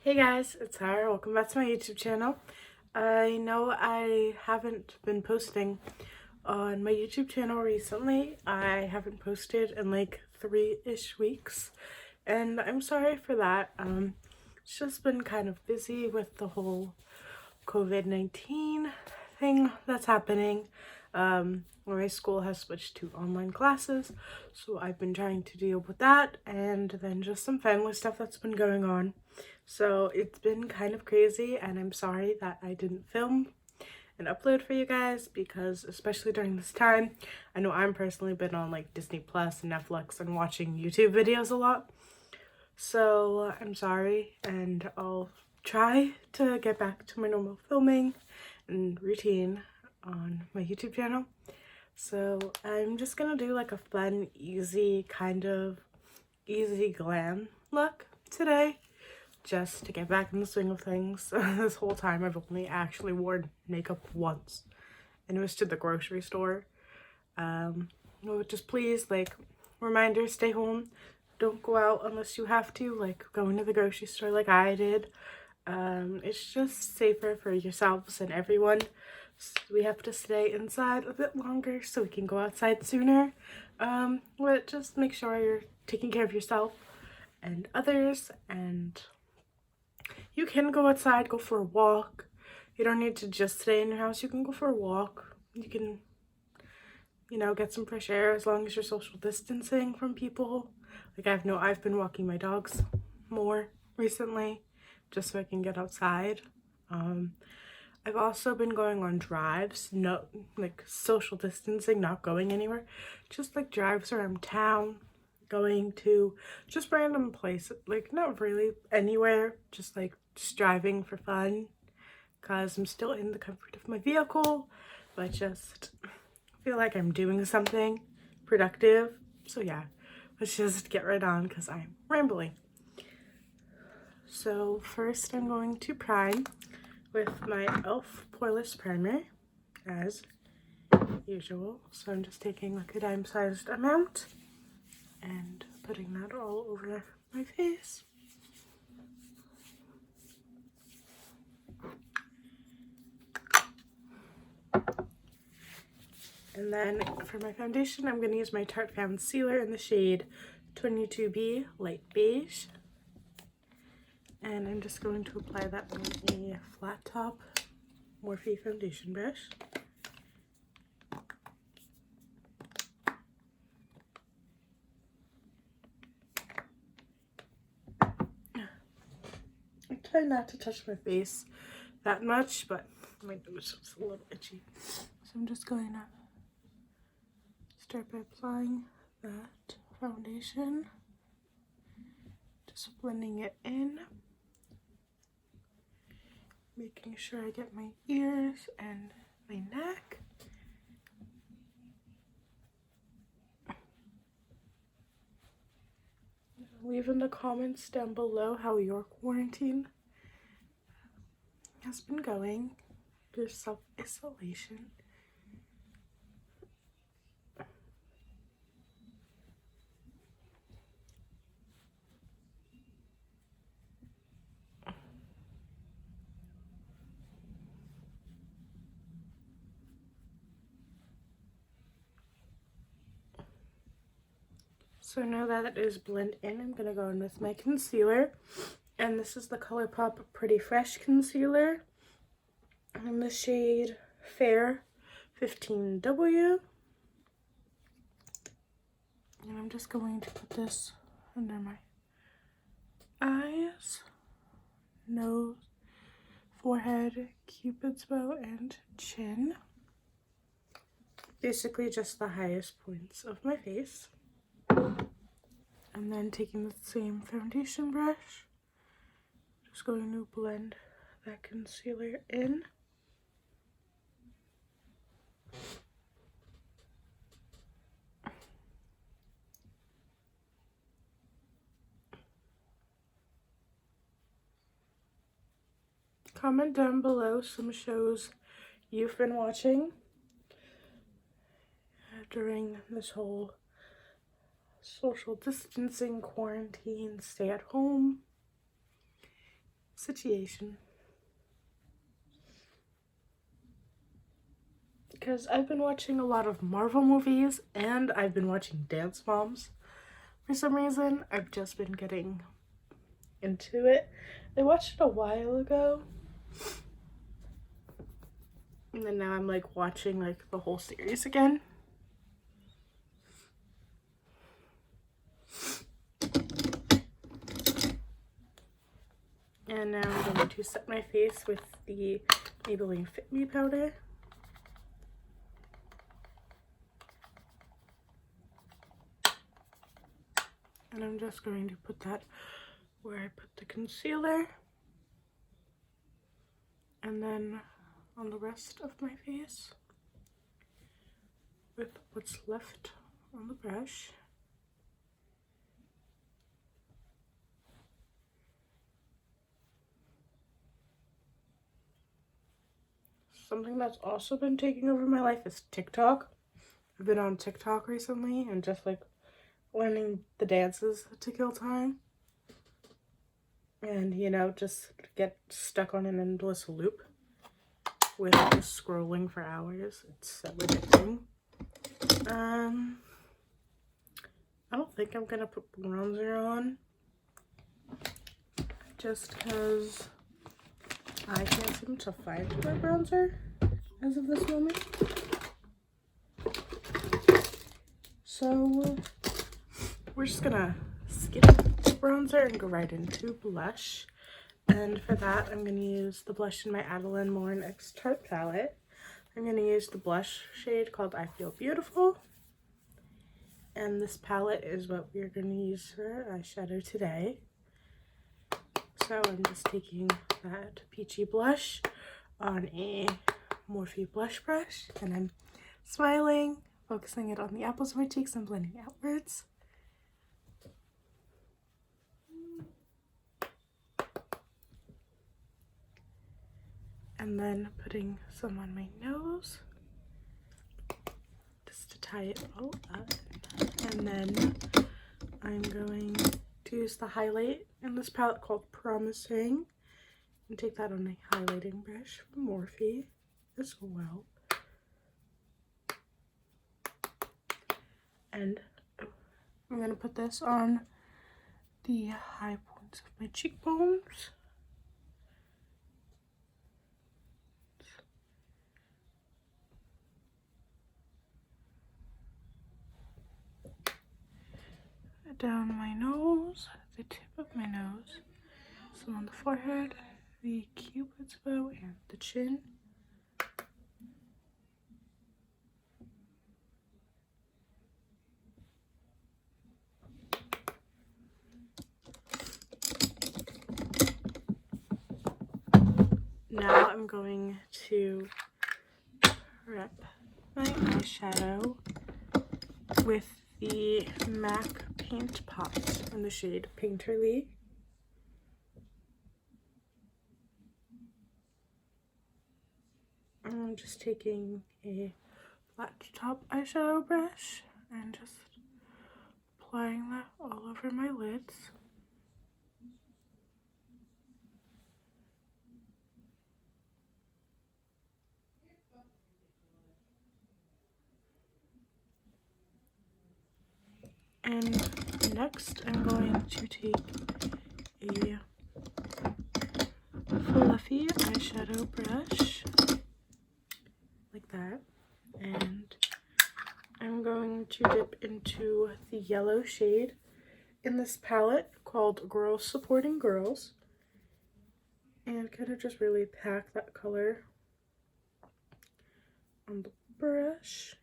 Hey guys, it's Sarah. Welcome back to my YouTube channel. I know I haven't been posting on my YouTube channel recently. I haven't posted in like 3-ish weeks, and I'm sorry for that. It's just been kind of busy with the whole COVID-19 thing that's happening. My school has switched to online classes, so I've been trying to deal with that, and then just some family stuff that's been going on. So it's been kind of crazy, and I'm sorry that I didn't film and upload for you guys, because especially during this time, I know I'm personally been on like Disney Plus and Netflix and watching YouTube videos a lot. So I'm sorry, and I'll try to get back to my normal filming and routine on my YouTube channel. So I'm just gonna do like a fun, easy glam look today, just to get back in the swing of things. This whole time I've only actually worn makeup once, and it was to the grocery store. Just please, like, reminder, stay home. Don't go out unless you have to, like going to the grocery store like I did. It's just safer for yourselves and everyone. So we have to stay inside a bit longer so we can go outside sooner. But just make sure you're taking care of yourself and others, and you can go outside, go for a walk. You don't need to just stay in your house. You can go for a walk. You can, get some fresh air as long as you're social distancing from people. Like I've been walking my dogs more recently just so I can get outside. I've also been going on drives, no, like social distancing, not going anywhere, just like drives around town, going to just random places, like not really anywhere, just driving for fun, because I'm still in the comfort of my vehicle, but just feel like I'm doing something productive. So yeah, let's just get right on because I'm rambling. So first I'm going to prime with my e.l.f. Poreless Primer, as usual. So I'm just taking like a dime-sized amount and putting that all over my face. And then for my foundation, I'm going to use my Tarte Concealer in the shade 22B Light Beige. And I'm just going to apply that with a flat top Morphe foundation brush. I try not to touch my face that much, but my nose is a little itchy. So I'm just going to start by applying that foundation. Just blending it in. Making sure I get my ears and my neck. Leave in the comments down below how your quarantine has been going, your self-isolation. So now that it is blended in, I'm going to go in with my concealer. And this is the ColourPop Pretty Fresh Concealer in the shade Fair 15W. And I'm just going to put this under my eyes, nose, forehead, cupid's bow, and chin. Basically just the highest points of my face. And then taking the same foundation brush, just going to blend that concealer in. Comment down below some shows you've been watching during this whole social distancing, quarantine, stay at home situation. Because I've been watching a lot of Marvel movies and I've been watching Dance Moms. For some reason, I've just been getting into it. I watched it a while ago. And then now I'm like watching like the whole series again. And now I'm going to set my face with the Maybelline Fit Me powder. And I'm just going to put that where I put the concealer. And then on the rest of my face with what's left on the brush. Something that's also been taking over my life is TikTok. I've been on TikTok recently and just like learning the dances to kill time. And you know, just get stuck on an endless loop with just scrolling for hours. It's so addicting. I don't think I'm gonna put bronzer on just because I can't seem to find my bronzer as of this moment. So we're just gonna skip bronzer and go right into blush. And for that, I'm gonna use the blush in my Adeline Lauren X Tarte palette. I'm gonna use the blush shade called I Feel Beautiful. And this palette is what we're gonna use for eyeshadow today. So I'm just taking that peachy blush on a Morphe blush brush, and I'm smiling, focusing it on the apples of my cheeks and blending outwards. And then putting some on my nose, just to tie it all up. And then I'm going to use the highlight in this palette called Promising, and take that on a highlighting brush from Morphe as well. And I'm going to put this on the high points of my cheekbones. Down my nose, the tip of my nose, some on the forehead, the cupid's bow, and the chin. Now I'm going to prep my eyeshadow with the MAC Paint Pot in the shade Painterly. I'm just taking a flat top eyeshadow brush and just applying that all over my lids. And next I'm going to take a fluffy eyeshadow brush like that, and I'm going to dip into the yellow shade in this palette called Girls Supporting Girls, and kind of just really pack that color on the brush.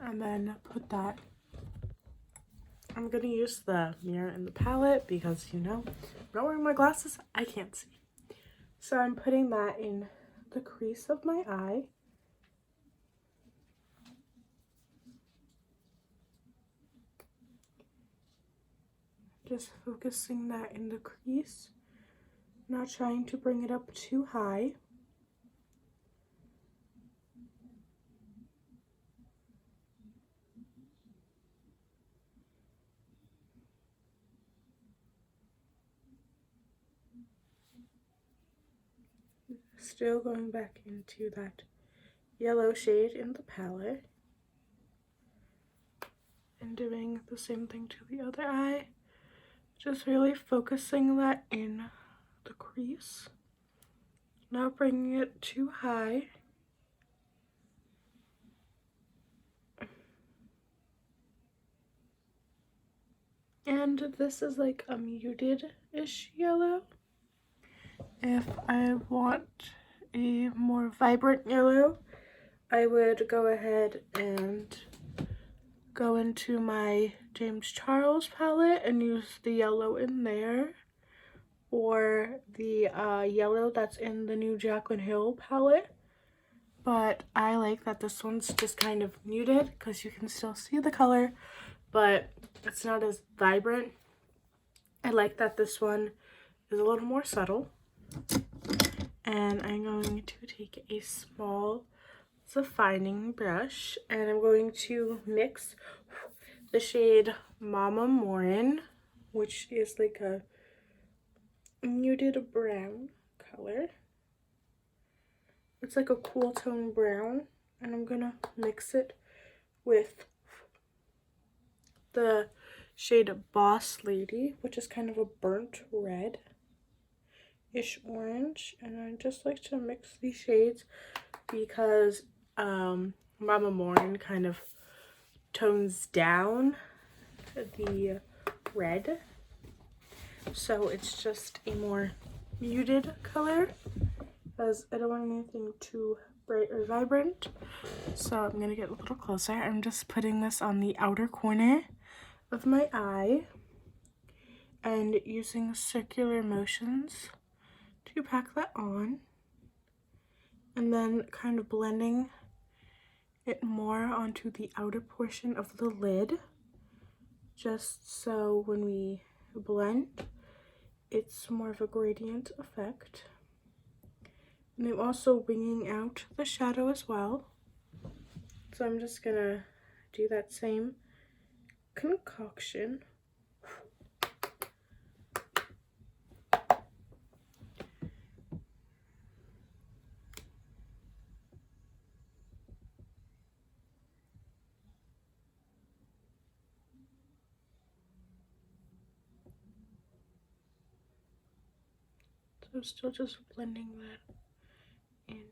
And then put that, I'm going to use the mirror in the palette because, you know, I'm not wearing my glasses, I can't see. So I'm putting that in the crease of my eye. Just focusing that in the crease, not trying to bring it up too high. still going back into that yellow shade in the palette and doing the same thing to the other eye. Just really focusing that in the crease. Not bringing it too high. And this is like a muted-ish yellow. If I want a more vibrant yellow, I would go ahead and go into my James Charles palette and use the yellow in there, or the yellow that's in the new Jaclyn Hill palette. But I like that this one's just kind of muted because you can still see the color, but it's not as vibrant. I like that this one is a little more subtle. And I'm going to take a small defining brush and I'm going to mix the shade Mama Morin, which is like a muted brown color. It's like a cool tone brown, and I'm gonna mix it with the shade Boss Lady, which is kind of a burnt red-ish orange. And I just like to mix these shades because Mama Morin kind of tones down the red, so it's just a more muted color because I don't want anything too bright or vibrant. So I'm gonna get a little closer. I'm just putting this on the outer corner of my eye and using circular motions to pack that on, and then kind of blending it more onto the outer portion of the lid, just so when we blend, it's more of a gradient effect. And I'm also winging out the shadow as well. So I'm just gonna do that same concoction. So I'm still just blending that in.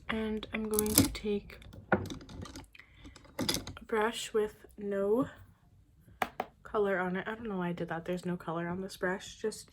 And I'm going to take a brush with no color on it. I don't know why I did that. There's no color on this brush. Just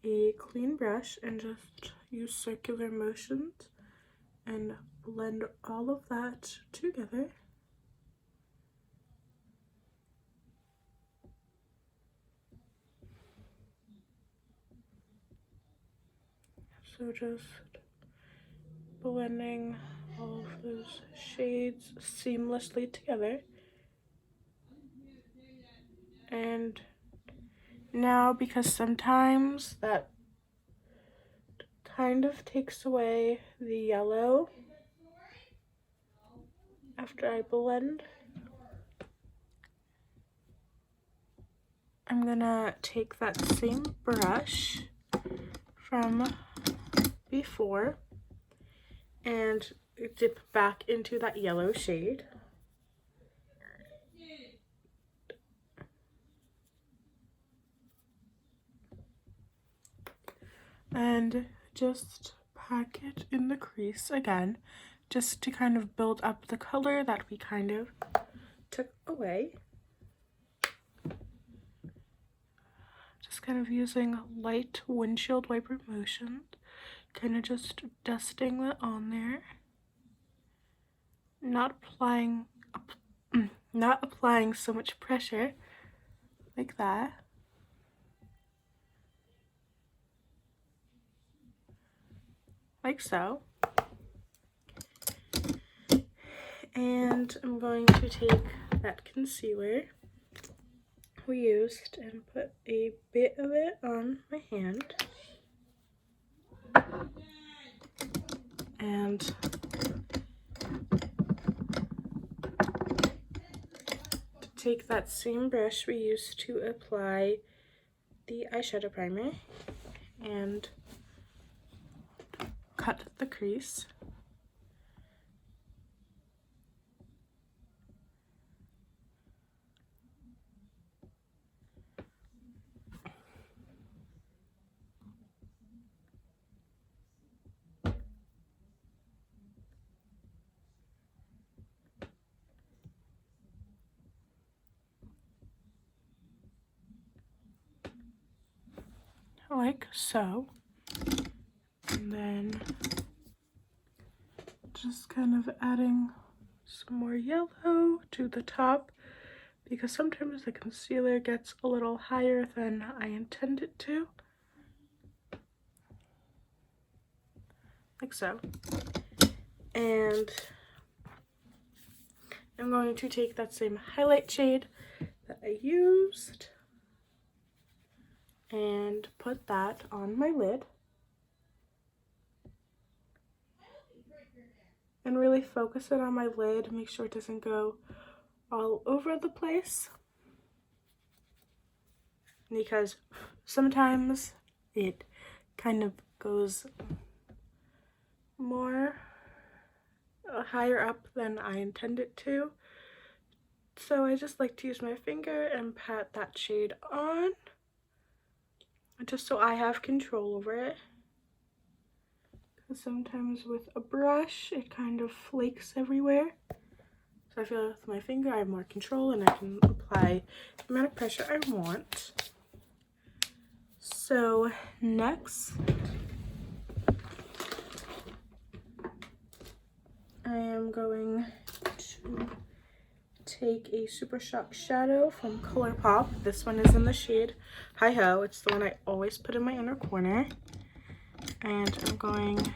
a clean brush and just use circular motions and blend all of that together. So just blending all of those shades seamlessly together. And now, because sometimes that kind of takes away the yellow after I blend, I'm gonna take that same brush from before and dip back into that yellow shade. And just pack it in the crease again, just to kind of build up the color that we kind of took away. Just kind of using light windshield wiper motion, kind of just dusting that on there. Not applying so much pressure like that. Like so. And I'm going to take that concealer we used and put a bit of it on my hand. And take that same brush we used to apply the eyeshadow primer and cut the crease. Like so. And then just kind of adding some more yellow to the top, because sometimes the concealer gets a little higher than I intend it to. Like so. And I'm going to take that same highlight shade that I used and put that on my lid. And really focus it on my lid, make sure it doesn't go all over the place, because sometimes it kind of goes more higher up than I intend it to. So I just like to use my finger and pat that shade on, just so I have control over it. Because sometimes with a brush, it kind of flakes everywhere. So I feel with my finger I have more control and I can apply the amount of pressure I want. So next, I am going to take a Super Shock shadow from ColourPop. This one is in the shade Hi Ho. It's the one I always put in my inner corner. And I'm going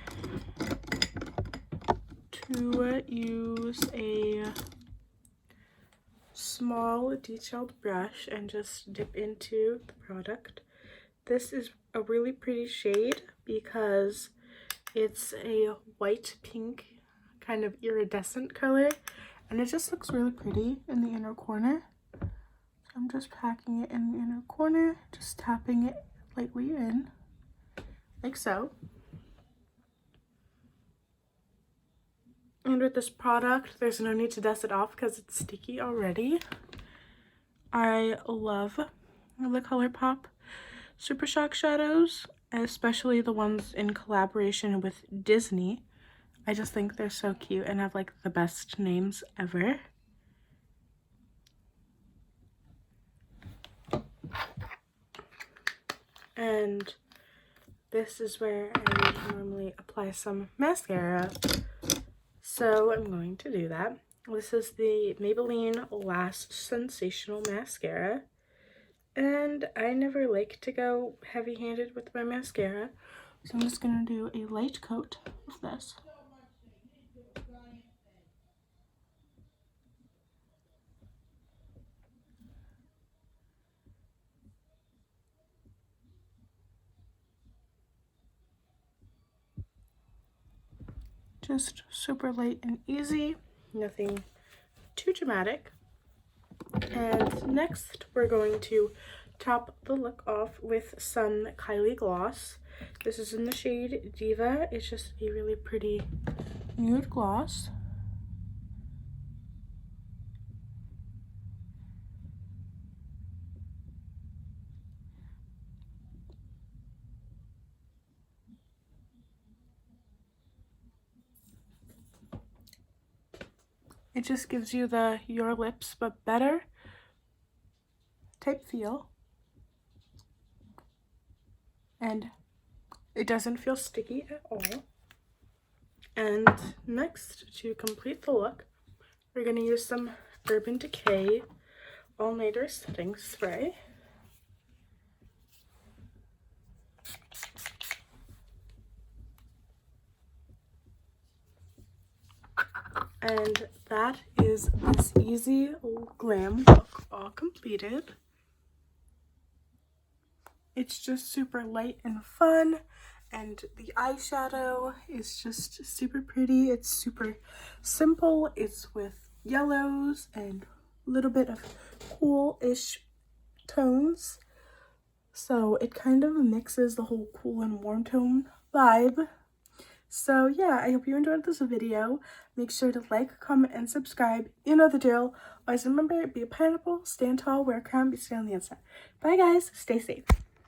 to use a small detailed brush and just dip into the product. This is a really pretty shade because it's a white pink kind of iridescent color, and it just looks really pretty in the inner corner. So I'm just packing it in the inner corner, just tapping it lightly in, like so. And with this product, there's no need to dust it off because it's sticky already. I love the ColourPop Super Shock shadows, especially the ones in collaboration with Disney. I just think they're so cute and have like the best names ever. And this is where I normally apply some mascara. So I'm going to do that. This is the Maybelline Last Sensational Mascara. And I never like to go heavy-handed with my mascara. So I'm just going to do a light coat of this. Just super light and easy, nothing too dramatic. And next we're going to top the look off with some Kylie gloss. This is in the shade Diva. It's just a really pretty nude gloss. It just gives you the your lips but better type feel. And it doesn't feel sticky at all. And next, to complete the look, we're going to use some Urban Decay All Nighter Setting Spray. And that is this easy glam look all completed. It's just super light and fun, and the eyeshadow is just super pretty. It's super simple. It's with yellows and little bit of cool-ish tones. So it kind of mixes the whole cool and warm tone vibe. So yeah, I hope you enjoyed this video. Make sure to like, comment, and subscribe. You know the drill. Always remember, be a pineapple, stand tall, wear a crown, be straight on the inside. Bye guys, stay safe.